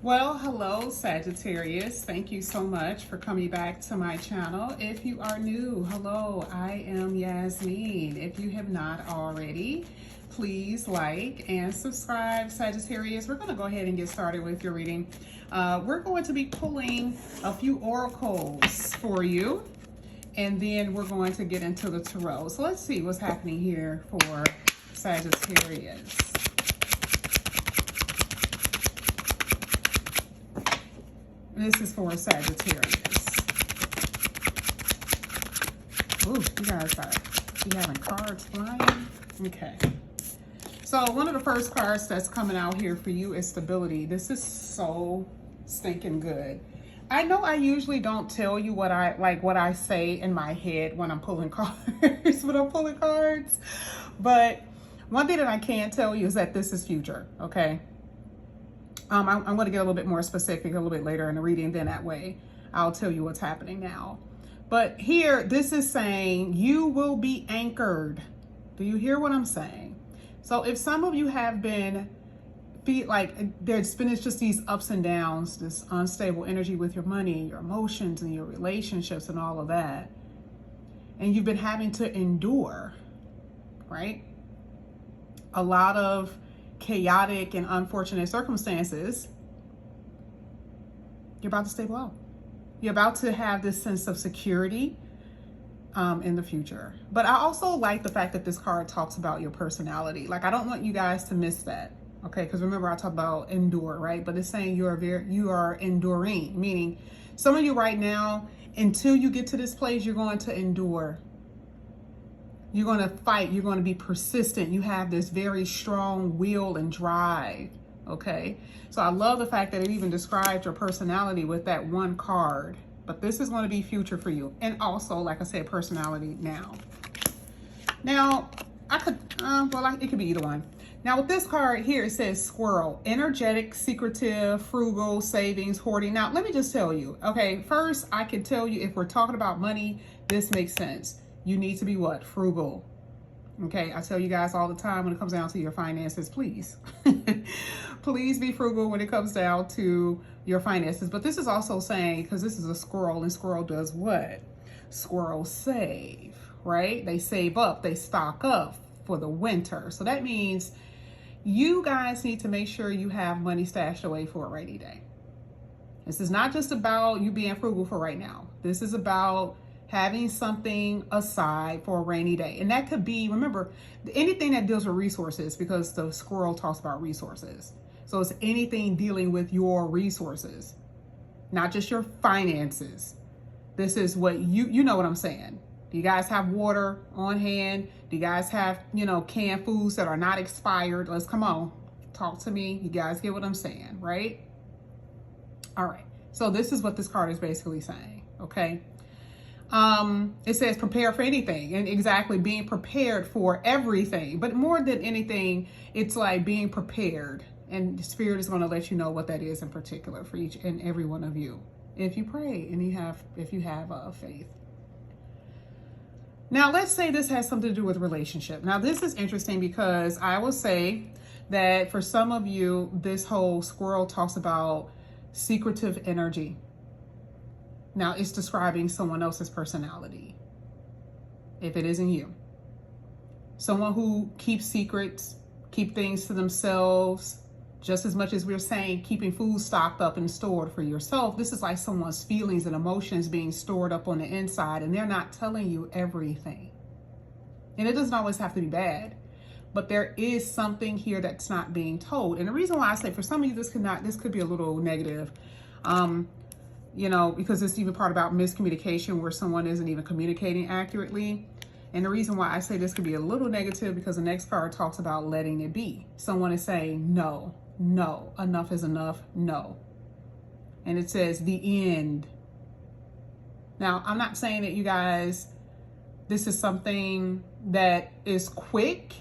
Well, hello Sagittarius. Thank you so much for coming back to my channel. If you are new, hello, I am Yasmin. If you have not already, please like and subscribe, Sagittarius. We're going to go ahead and get started with your reading. We're going to be pulling a few oracles for you, and then we're going to get into the tarot. So let's see what's happening here for Sagittarius. This is for Sagittarius. Ooh, you guys are having cards flying? Okay. So one of the first cards that's coming out here for you is stability. This is so stinking good. I know I usually don't tell you what I say in my head when I'm pulling cards, but one thing that I can tell you is that this is future, okay? I'm going to get a little bit more specific a little bit later in the reading. Then that way I'll tell you what's happening now. But here, this is saying you will be anchored. Do you hear what I'm saying? So if some of you have been there's been just these ups and downs, this unstable energy with your money and your emotions and your relationships and all of that, and you've been having to endure, right? A lot of chaotic and unfortunate circumstances, you're about to stable out. You're about to have this sense of security in the future. But I also like the fact that this card talks about your personality. Like, I don't want you guys to miss that, okay? Because remember, I talked about endure, right? But it's saying you are enduring, meaning some of you right now, until you get to this place, you're going to endure. You're going to fight. You're going to be persistent. You have this very strong will and drive. Okay. So I love the fact that it even describes your personality with that one card. But this is going to be future for you. And also, like I said, personality now. Now, it could be either one. Now, with this card here, it says squirrel. Energetic, secretive, frugal, savings, hoarding. Now, let me just tell you. Okay. First, I can tell you if we're talking about money, this makes sense. You need to be what? Frugal. Okay, I tell you guys all the time when it comes down to your finances, please. Please be frugal when it comes down to your finances. But this is also saying, because this is a squirrel, and squirrel does what? Squirrels save, right? They save up, they stock up for the winter. So that means you guys need to make sure you have money stashed away for a rainy day. This is not just about you being frugal for right now. This is about having something aside for a rainy day. And that could be, remember, anything that deals with resources, because the squirrel talks about resources. So it's anything dealing with your resources, not just your finances. This is what you know what I'm saying. Do you guys have water on hand? Do you guys have, canned foods that are not expired? Come on, talk to me. You guys get what I'm saying, right? All right. So this is what this card is basically saying, okay? It says prepare for anything, and exactly being prepared for everything. But more than anything, it's like being prepared, and the Spirit is going to let you know what that is in particular for each and every one of you, if you pray and if you have faith. Now, let's say this has something to do with relationship. Now, this is interesting because I will say that for some of you, this whole squirrel talks about secretive energy. Now, it's describing someone else's personality, if it isn't you. Someone who keeps secrets, keep things to themselves, just as much as we're saying keeping food stocked up and stored for yourself. This is like someone's feelings and emotions being stored up on the inside, and they're not telling you everything. And it doesn't always have to be bad, but there is something here that's not being told. And the reason why I say for some of you, this could be a little negative. Because it's even part about miscommunication where someone isn't even communicating accurately. And the reason why I say this could be a little negative because the next card talks about letting it be. Someone is saying, no, enough is enough, no. And it says the end. Now, I'm not saying that you guys, this is something that is quick.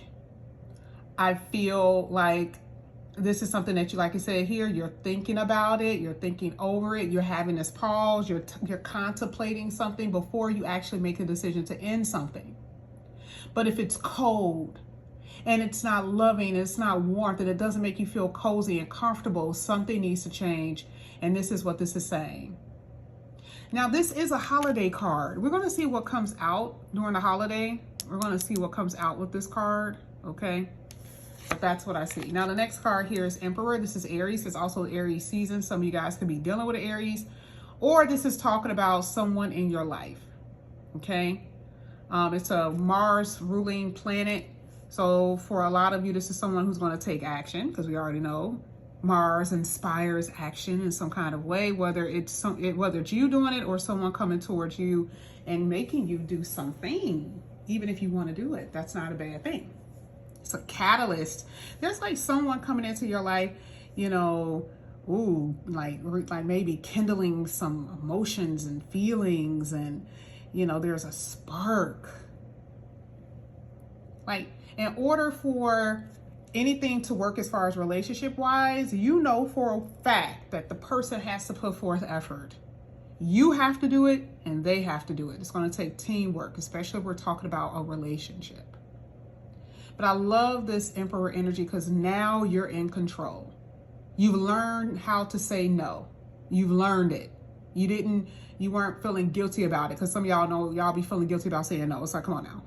I feel like this is something that you, like I said here, you're thinking about it, you're thinking over it, you're having this pause, you're contemplating something before you actually make a decision to end something. But if it's cold, and it's not loving, it's not warmth, and it doesn't make you feel cozy and comfortable, something needs to change. And this is what this is saying. Now, this is a holiday card. We're going to see what comes out during the holiday. We're going to see what comes out with this card, okay? But that's what I see. Now, the next card here is Emperor. This is Aries. It's also Aries season. Some of you guys could be dealing with Aries, or this is talking about someone in your life, okay? It's a Mars ruling planet. So for a lot of you, this is someone who's going to take action, because we already know Mars inspires action in some kind of way, whether it's you doing it or someone coming towards you and making you do something. Even if you want to do it, that's not a bad thing. It's a catalyst. There's like someone coming into your life, you know, ooh, like maybe kindling some emotions and feelings, and you know, there's a spark. Like, in order for anything to work as far as relationship wise, you know for a fact that the person has to put forth effort. You have to do it and they have to do it. It's going to take teamwork, especially if we're talking about a relationship. But I love this Emperor energy because now you're in control. You've learned how to say no. You've learned it. You weren't feeling guilty about it, because some of y'all know y'all be feeling guilty about saying no. It's like, come on now.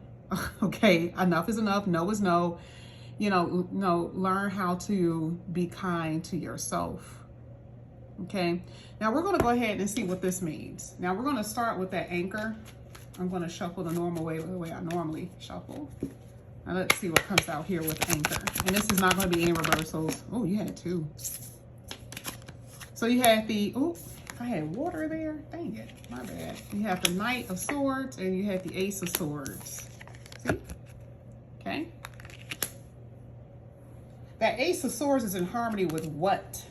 Okay, enough is enough. No is no. You know, no, learn how to be kind to yourself. Okay, now we're going to go ahead and see what this means. Now we're going to start with that anchor. I'm going to shuffle the normal way, the way I normally shuffle. Now let's see what comes out here with anchor. And this is not going to be in reversals. Oh, you had two. So you had the, oh, I had water there. Dang it, my bad. You have the Knight of Swords and you had the Ace of Swords. See? Okay. That Ace of Swords is in harmony with what?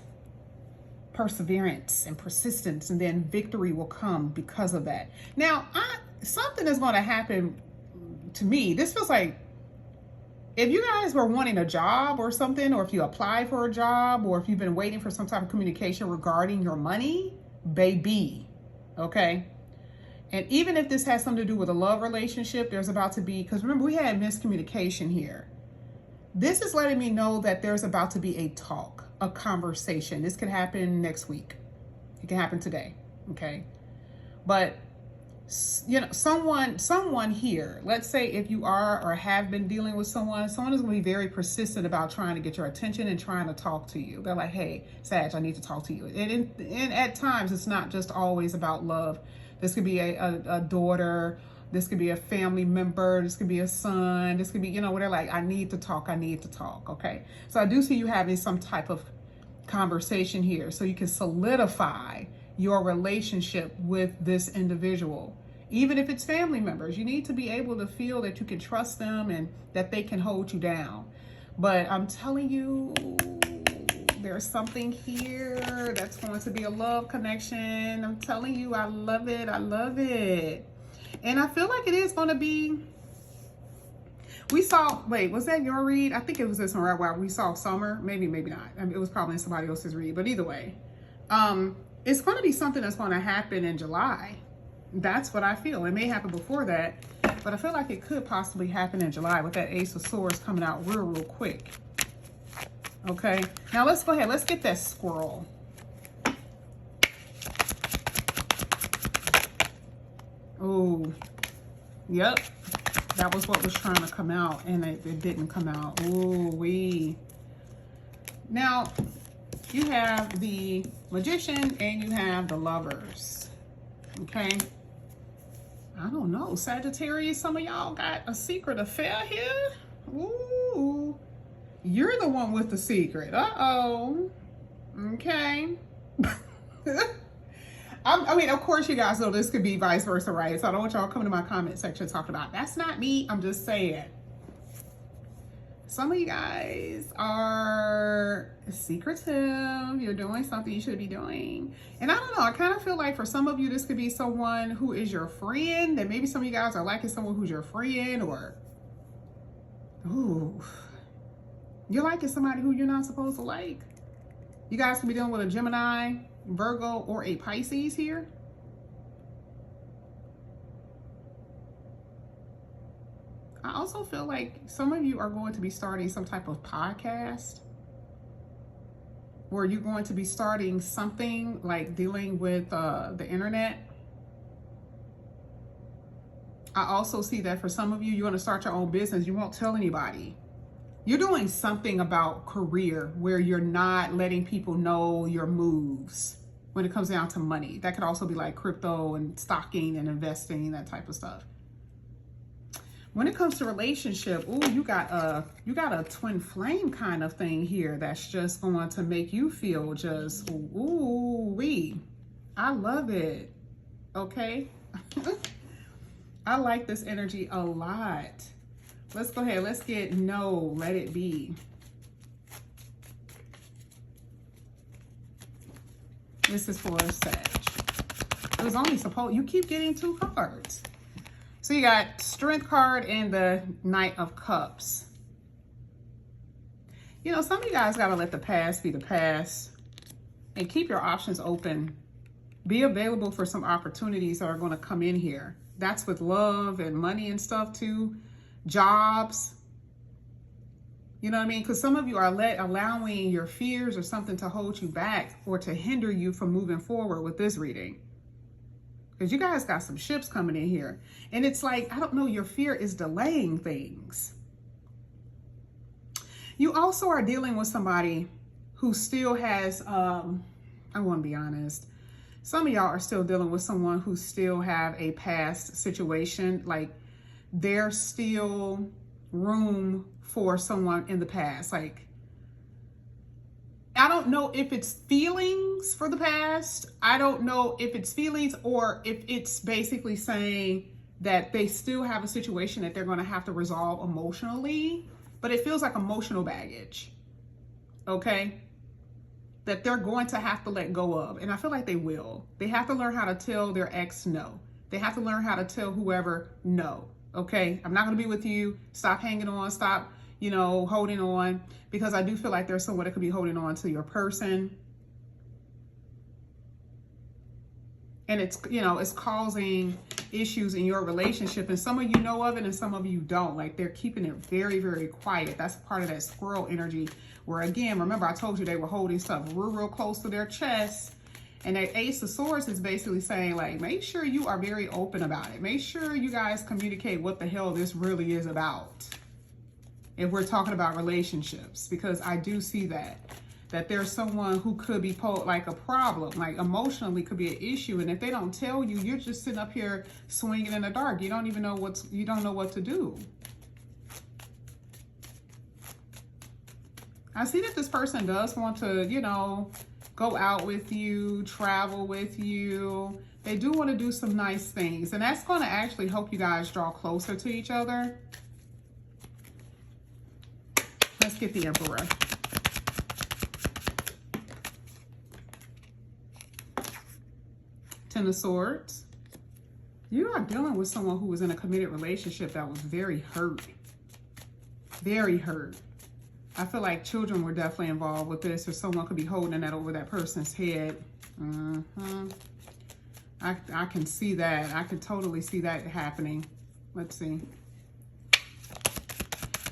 Perseverance and persistence, and then victory will come because of that. Now, something is going to happen to me. This feels like if you guys were wanting a job or something, or if you applied for a job, or if you've been waiting for some type of communication regarding your money, baby, okay? And even if this has something to do with a love relationship, there's about to be, because remember, we had miscommunication here. This is letting me know that there's about to be a talk, a conversation. This could happen next week. It can happen today, okay? But, you know, someone here, let's say if you are or have been dealing with someone is going to be very persistent about trying to get your attention and trying to talk to you. They're like, hey, Sag, I need to talk to you. And at times, it's not just always about love. This could be a daughter. This could be a family member. This could be a son. This could be, you know, where they're like, I need to talk. Okay. So I do see you having some type of conversation here so you can solidify your relationship with this individual. Even if it's family members, you need to be able to feel that you can trust them and that they can hold you down. But I'm telling you, there's something here that's going to be a love connection. I'm telling you, I love it. I love it. And I feel like it is going to be, we saw, wait, was that your read? I think it was this one right where we saw summer. Maybe not. I mean, it was probably somebody else's read. But either way, it's going to be something that's going to happen in July. That's what I feel. It may happen before that, but I feel like it could possibly happen in July with that Ace of Swords coming out real quick. Okay. Now let's go ahead. Let's get that squirrel. Oh, yep. That was what was trying to come out, and it didn't come out. Ooh, wee. Now, you have the Magician and you have the Lovers. Okay. I don't know. Sagittarius, some of y'all got a secret affair here. Ooh. You're the one with the secret. Uh-oh. Okay. I mean, of course, you guys know this could be vice versa, right? So I don't want y'all coming to my comment section talking about, that's not me. I'm just saying. Some of you guys are secretive. You're doing something you should be doing. And I don't know. I kind of feel like for some of you, this could be someone who is your friend. That maybe some of you guys are liking someone who's your friend, or, ooh, you're liking somebody who you're not supposed to like. You guys could be dealing with a Gemini, Virgo, or a Pisces here. I also feel like some of you are going to be starting some type of podcast, where you're going to be starting something like dealing with the internet. I also see that for some of you, you're going to start your own business. You won't tell anybody. You're doing something about career where you're not letting people know your moves when it comes down to money. That could also be like crypto and stocking and investing, that type of stuff. When it comes to relationship, ooh, you got a twin flame kind of thing here that's just going to make you feel just, ooh wee. I love it. Okay. I like this energy a lot. Let's go ahead. Let's get no, let it be. This is for Sag. It was only supposed, you keep getting 2 cards. So you got Strength card and the Knight of Cups. You know, some of you guys got to let the past be the past and keep your options open. Be available for some opportunities that are going to come in here. That's with love and money and stuff too. Jobs. You know what I mean? Because some of you are allowing your fears or something to hold you back or to hinder you from moving forward with this reading. Because you guys got some ships coming in here. And it's like, I don't know, your fear is delaying things. You also are dealing with somebody who still has, I want to be honest, some of y'all are still dealing with someone who still have a past situation. Like there's still room for someone in the past. Like, I don't know if it's feelings for the past. I don't know if it's feelings or if it's basically saying that they still have a situation that they're going to have to resolve emotionally, but it feels like emotional baggage. Okay. That they're going to have to let go of. And I feel like they will. They have to learn how to tell their ex no. They have to learn how to tell whoever no. Okay, I'm not going to be with you. Stop hanging on. Stop, you know, holding on. Because I do feel like there's someone that could be holding on to your person. And it's, you know, it's causing issues in your relationship. And some of you know of it and some of you don't. Like they're keeping it very, very quiet. That's part of that squirrel energy. Where again, remember I told you they were holding stuff real close to their chest. And that Ace of Swords is basically saying like, make sure you are very open about it. Make sure you guys communicate what the hell this really is about. If we're talking about relationships, because I do see that there's someone who could be like a problem, like emotionally could be an issue. And if they don't tell you, you're just sitting up here swinging in the dark. You don't even know you don't know what to do. I see that this person does want to, you know, go out with you, travel with you. They do want to do some nice things. And that's going to actually help you guys draw closer to each other. Let's get the Emperor. Ten of Swords. You are dealing with someone who was in a committed relationship that was very hurt. Very hurt. I feel like children were definitely involved with this, or someone could be holding that over that person's head. I can see that. I can totally see that happening. Let's see.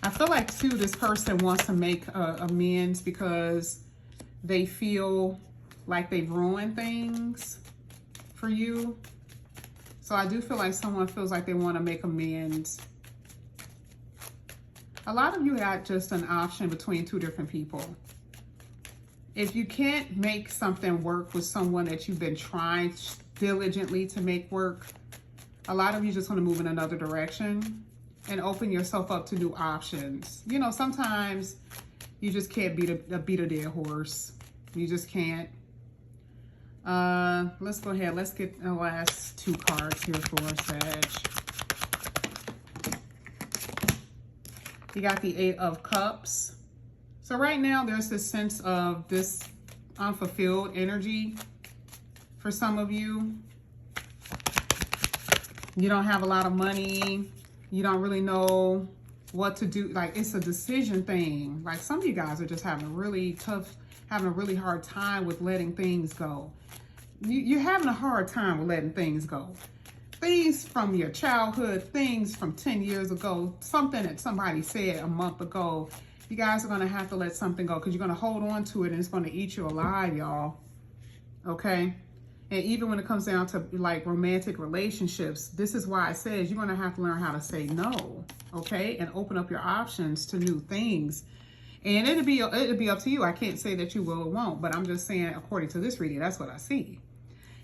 I feel like, too, this person wants to make amends because they feel like they've ruined things for you. So I do feel like someone feels like they want to make amends. A lot of you got just an option between 2 different people. If you can't make something work with someone that you've been trying diligently to make work, a lot of you just want to move in another direction and open yourself up to new options. You know, sometimes you just can't beat a dead horse. You just can't. Let's go ahead. Let's get the last 2 cards here for Sag. You got the 8 of Cups. So right now there's this sense of this unfulfilled energy for some of you. You don't have a lot of money. You don't really know what to do. Like it's a decision thing. Like some of you guys are just having a really hard time with letting things go. You're having a hard time with letting things go. things from your childhood, things from 10 years ago, something that somebody said a month ago. You guys are going to have to let something go because you're going to hold on to it and it's going to eat you alive, y'all. Okay? And even when it comes down to like romantic relationships, this is why it says you're going to have to learn how to say no, okay? And open up your options to new things. And it'll be up to you. I can't say that you will or won't, but I'm just saying according to this reading, that's what I see.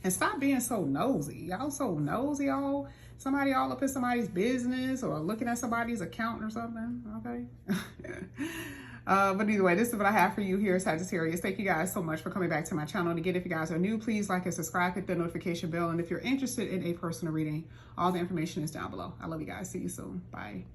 And stop being so nosy. Y'all so nosy, y'all. Somebody all up in somebody's business or looking at somebody's account or something, okay? But either way, this is what I have for you here, Sagittarius. Thank you guys so much for coming back to my channel. And again, if you guys are new, please like and subscribe, hit the notification bell. And if you're interested in a personal reading, all the information is down below. I love you guys. See you soon. Bye.